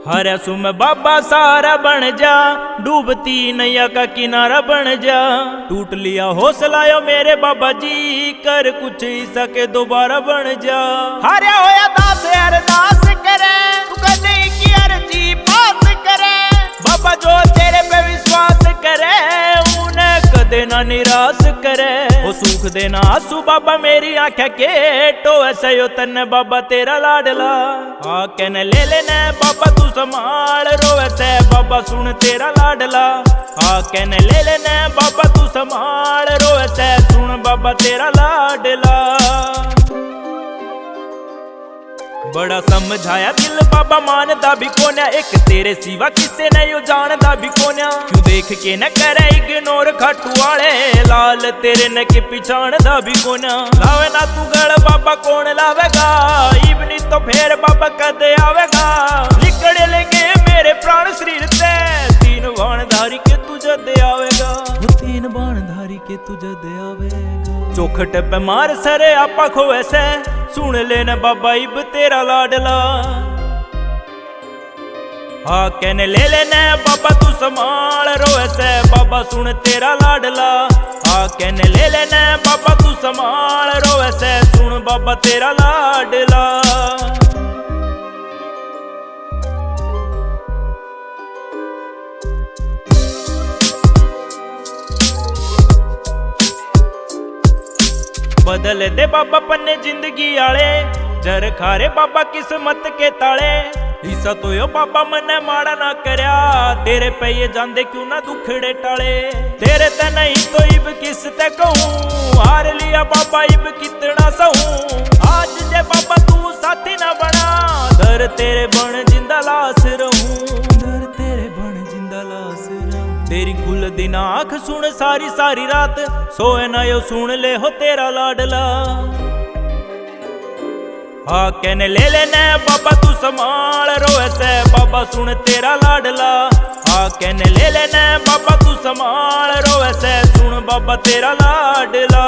हरे सुम बाबा सारा बन जा, डूबती नैया का किनारा बन जा। टूट लिया हौसला यो मेरे बाबा जी, कर कुछ ही सके दोबारा बन जा। हारे होया दास अरदास करे, तू कदे की अर्जी पास करे। बाबा जो तेरे पे विश्वास करे, उन्हें कदे ना निराश करे। वो सुख देना आंसू बाबा मेरी आंखें के, तो ऐसे यो तन्ने बाबा तेरा लाडला। हाँ कहने ले लेने बाबा तू संभाल, रोवे से बाबा सुन तेरा लाडला। हाँ कहने ले लेने बाबा तू संभाल, रोवे से सुन बाबा तेरा लाडला। बड़ा समझाया दिल बाबा मानदा भी कोन्या, एक तेरे सिवा किसे ने यो जानदा भी कोन्या। क्यों देख के न करे इग्नोर खाटू वाले, लाल तेरे न के पिछाणदा भी कोन्या। लावे ना तू गल बाबा कौन लावेगा, इबनी तो फेर बाबा कदे आवेगा। लिकड़ लेंगे मेरे प्राण शरीर से, तीन बाण धारी के तुझे दे आवेगा। तीन बाण धारी के तुझे दे आवेगा। चौखट पे मार सरे आपा खोए से, सुन लेना बाबा इब तेरा लाडला। हाँ कहने ले लेना बाबा तू संभाल, रोए से बाबा सुन तेरा लाडला। हाँ कहने ले लेना बाबा तू संभाल, रोए से सुन बाबा तेरा लाडला। बदल दे बाबा पन्ने जिंदगी आले, जर खारे बाबा किस्मत के ताले। हिस्सा तो यो बाबा मने माड़ा ना करया, तेरे पे ये जांदे क्यों ना दुखड़े टाले। तेरे ते नहीं तो इब किस ते कहूँ, हार लिया बाबा इब कितना सहूँ। आज जे बाबा तू साथी ना बना, दर तेरे बन जिंदा लाश रहूं। दर तेरे बन जिंदा लाश रहूं। तेरी खुल दिन आँख सुन सारी सारी रात, सोए ना यो सुन ले हो तेरा लाडला। हाँ कहने ले लेना बाबा तू संभाल, रोए से बाबा सुन तेरा लाडला। हाँ कहने ले लेना बाबा तू संभाल, रोए से सुन बाबा तेरा लाडला।